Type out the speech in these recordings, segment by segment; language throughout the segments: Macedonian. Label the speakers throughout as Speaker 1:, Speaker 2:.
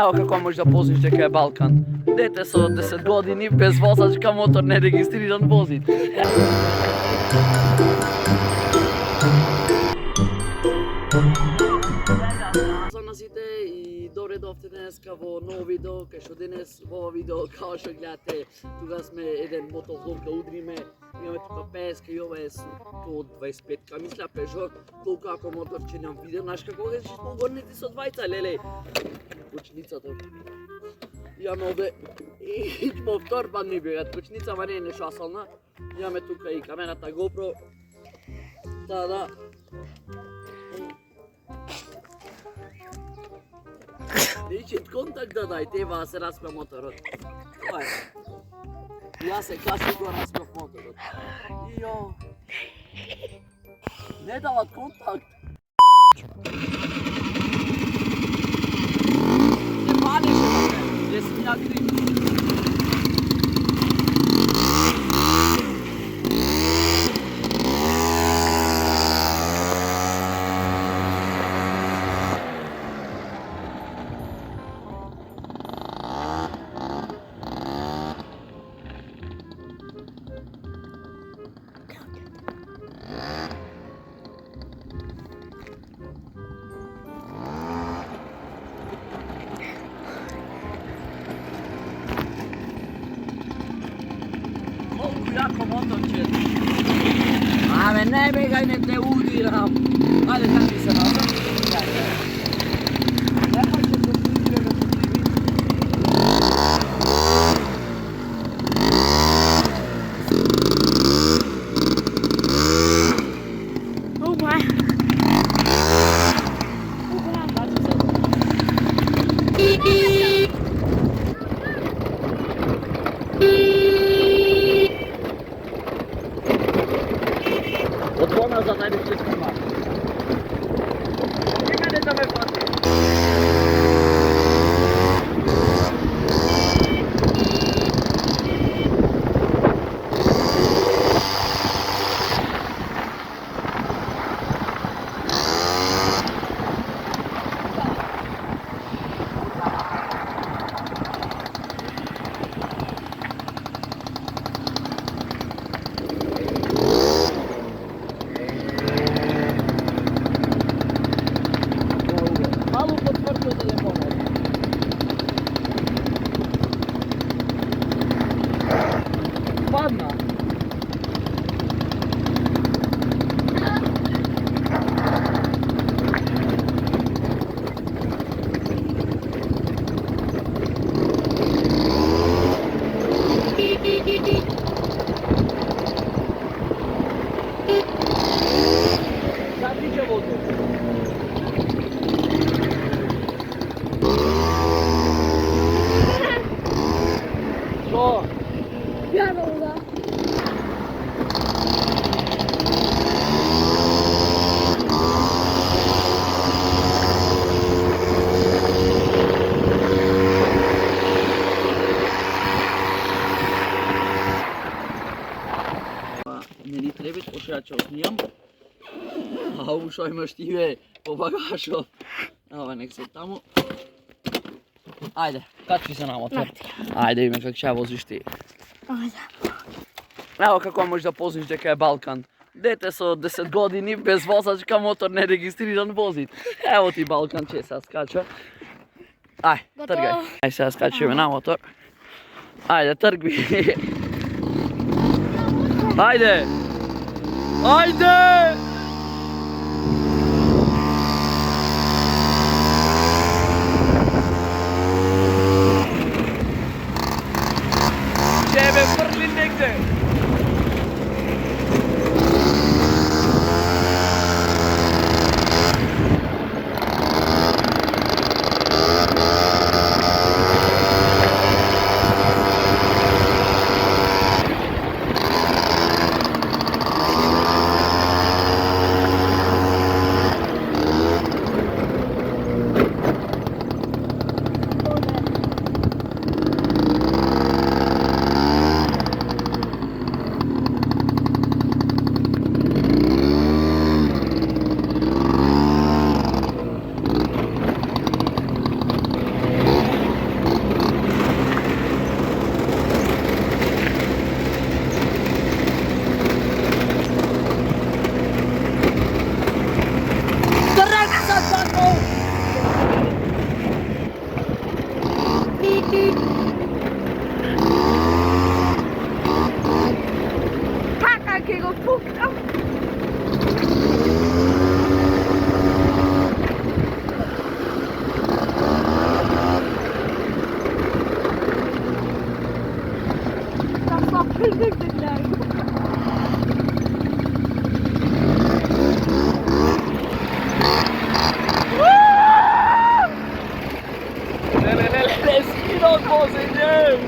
Speaker 1: Evo kako možeš da poziš čeka je Balkan. Dete sa 10 godini bez vozačka, motor neregistriran vozit. Заносите и добре дојдовте денеска во ново видео, кај што денес во ова видео, као што гледате, тука сме еден мотовлог да удриме, имаме тука песка и ова е 125-ка, мисля Peugeot, толку ако моторче ням видео, знаеш како ќе сме угорнити со двајца, леле, кучницата. Имаме овде и повтор, па не бегат, кучница, ма не е нешто асална, имаме тука и камерата GoPro, да. Ничит контакт да дај, треба да се распја моторот. Тоа е. Јас се каси го распјав моторот. Ио. Не дават контакт. Не панеше, бе. Не си ја крив. Jako motorče. Ame ne begaj, ne te udiram. Ajde, tako se nazad. Ne pa će se udirati. Od nazad najde všetko má. Nemene da me pati. Malo potvrdio da je pomoć. Padna. Sad iđe vodu. Što?
Speaker 2: Pjano da.
Speaker 1: Не ни требаш, пошто ја ќе оснијам. А ово што имаш ти бе по багажот. Ова нек се таму. Ајде, качи се на мотор. Ајде, видиме како ќе возиш ти.
Speaker 2: Ајде.
Speaker 1: Ево како можеш да позиш дека е Балкан. Дете со 10 години без возачка, мотор нерегистриран возит. Ево ти Балкан, че сега скача. Ај, тргај. Ај сега скачиме на мотор. Ајде, тргви. Ајде! Ајде! Тебе фрли негде.
Speaker 2: Kaka, che go puknął. Tam są wyglądają.
Speaker 1: Le schino cose, nie!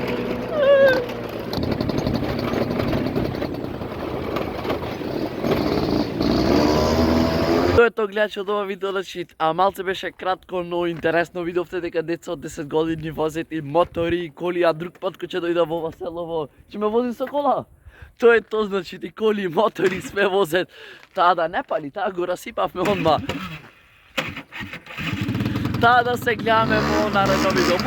Speaker 1: To je to gledač od ova video začít a malce беше кратко, но интересно видео втеде дека деца од 10 години возят и мотори, и коли, а друг пат кој ќе дојде во ова селово, ќе ме вози со кола. То е то, значи и коли, и мотори, све возят. Таа да не пали, таа го расипавме одма. Таа да се гледаме во наредно видео.